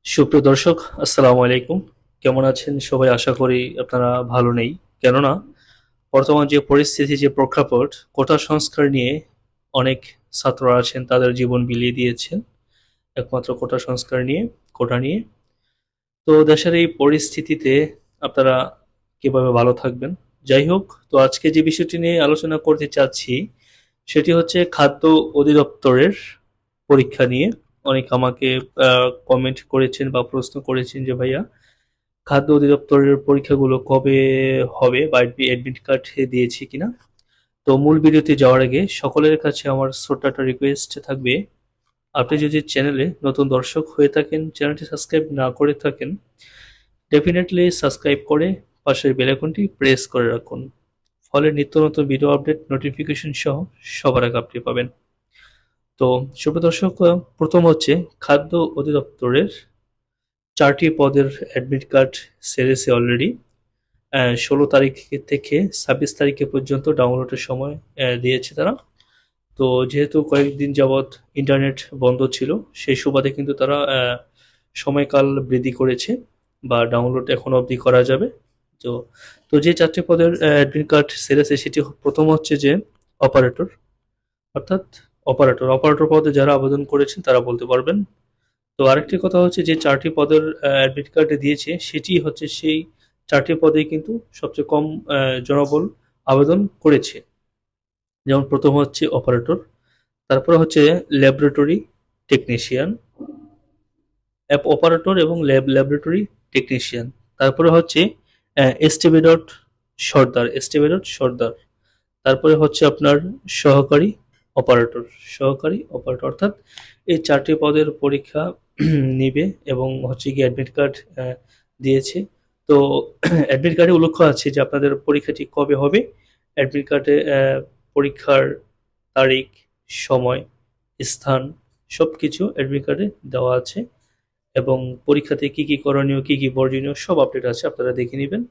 সুপ্রিয় দর্শক, আসসালামু আলাইকুম। কেমন আছেন সবাই? আশা করি আপনারা ভালো নেই। কেননা বর্তমান যে পরিস্থিতি, যে প্রেক্ষাপট, কোটা সংস্কার নিয়ে অনেক ছাত্ররা আছেন তাদের জীবন বিলিয়ে দিয়েছেন একমাত্র কোটা সংস্কার নিয়ে, কোটা নিয়ে। তো দেশের এই পরিস্থিতিতে আপনারা কিভাবে ভালো থাকবেন? যাই হোক, তো আজকে যে বিষয়টি নিয়ে আলোচনা করতে চাচ্ছি সেটি হচ্ছে খাদ্য অধিদপ্তরের পরীক্ষা নিয়ে। অনেক আমাকে কমেন্ট করেছেন বা প্রশ্ন করেছেন যে ভাইয়া, খাদ্য অধিদপ্তরের পরীক্ষাগুলো কবে হবে বা অ্যাডমিট কার্ড দিয়েছি কিনা। তো মূল ভিডিওতে যাওয়ার আগে সকলের কাছে আমার ছোট্ট একটা রিকোয়েস্ট থাকবে, আপনি যদি চ্যানেলে নতুন দর্শক হয়ে থাকেন, চ্যানেলটি সাবস্ক্রাইব না করে থাকেন, ডেফিনেটলি সাবস্ক্রাইব করে পাশের বেল আইকনটি প্রেস করে রাখুন। ফলে নিত্য নতুন ভিডিও আপডেট নোটিফিকেশন সহ সবার আগে আপনি পাবেন। তো সুপ্রিয় দর্শক, প্রথম হচ্ছে খাদ্য অধিদপ্তরের 4টি পদের অ্যাডমিট কার্ড সেরেছে অলরেডি। 16 তারিখ থেকে 26 তারিখে পর্যন্ত ডাউনলোডের সময় দিয়েছে তারা। তো যেহেতু কয়েকদিন যাবৎ ইন্টারনেট বন্ধ ছিল, সেই সুবাদে কিন্তু তারা সময়কাল বৃদ্ধি করেছে বা ডাউনলোড এখনো অবধি করা যাবে। তো তো যে 4টি পদের অ্যাডমিট কার্ড সেরেছে সেটি প্রথম হচ্ছে যে অপারেটর, অর্থাৎ অপারেটর পদে যারা আবেদন করেছেন তারা বলতে পারবেন। তো আরেকটি কথা হচ্ছে যে 4টি পদের অ্যাডমিট কার্ডে দিয়েছে সেটি হচ্ছে সেই 4টি পদেই কিন্তু সবচেয়ে কম জনবল আবেদন করেছে। যেমন প্রথম হচ্ছে অপারেটর, তারপরে হচ্ছে ল্যাবরেটরি টেকনিশিয়ান, অপারেটর এবং ল্যাবরেটরি টেকনিশিয়ান। তারপরে হচ্ছে এস্টিমেটর সর্দার। তারপরে হচ্ছে আপনার সহকারী অপারেটর অর্থাৎ এই 4টি পদের পরীক্ষা নিবে এবং হচ্ছে গিয়ে অ্যাডমিট কার্ড দিয়েছে। তো অ্যাডমিট কার্ডে উল্লেখ আছে যে আপনাদের পরীক্ষাটি কবে হবে। অ্যাডমিট কার্ডে পরীক্ষার তারিখ, সময়, স্থান সবকিছু অ্যাডমিট কার্ডে দেওয়া আছে এবং পরীক্ষাতে কি কি করণীয়, কি কি বর্জনীয় সব আপডেট আছে, আপনারা দেখে নেবেন।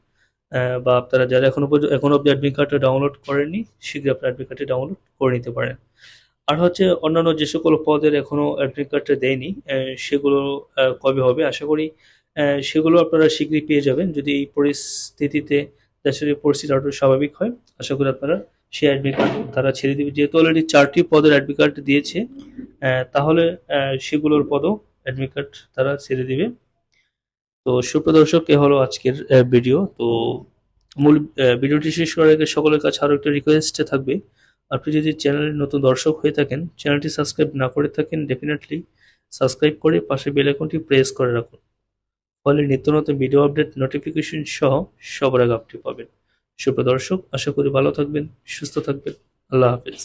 বা আপনারা যারা এখনো অব্দি অ্যাডমিট কার্ডটা ডাউনলোড করেননি, শীঘ্রই আপনার অ্যাডমিট কার্ডটি ডাউনলোড করে নিতে পারেন। আর হচ্ছে অন্যান্য যে সকল পদের এখনো অ্যাডমিট কার্ডটা দেয়নি, সেগুলো কবে হবে আশা করি সেগুলো আপনারা শীঘ্রই পেয়ে যাবেন। যদি এই পরিস্থিতিতে দেশের এই পরিস্থিতি আরো স্বাভাবিক হয়, আশা করি আপনারা সেই অ্যাডমিট কার্ড তারা ছেড়ে দিবে। যেহেতু অলরেডি 4টি পদের অ্যাডমিট কার্ড দিয়েছে, তাহলে সেগুলোর পদও অ্যাডমিট কার্ড তারা ছেড়ে দিবে। তো সুপ্রিয় দর্শক, এ হলো আজকের ভিডিও। তো মূল ভিডিওটি শেষ করার আগে সকলের কাছে আরো একটা রিকোয়েস্ট থাকবে, আপনি যদি চ্যানেলের নতুন দর্শক হয়ে থাকেন, চ্যানেলটি সাবস্ক্রাইব না করে থাকেন, ডেফিনেটলি সাবস্ক্রাইব করে পাশে বেল আইকনটি প্রেস করে রাখুন। ফলে নিত্য নতুন ভিডিও আপডেট নোটিফিকেশন সহ সবার আগে আপনি পাবেন। সুপ্রিয় দর্শক, আশা করি ভালো থাকবেন, সুস্থ থাকবেন। আল্লাহ হাফেজ।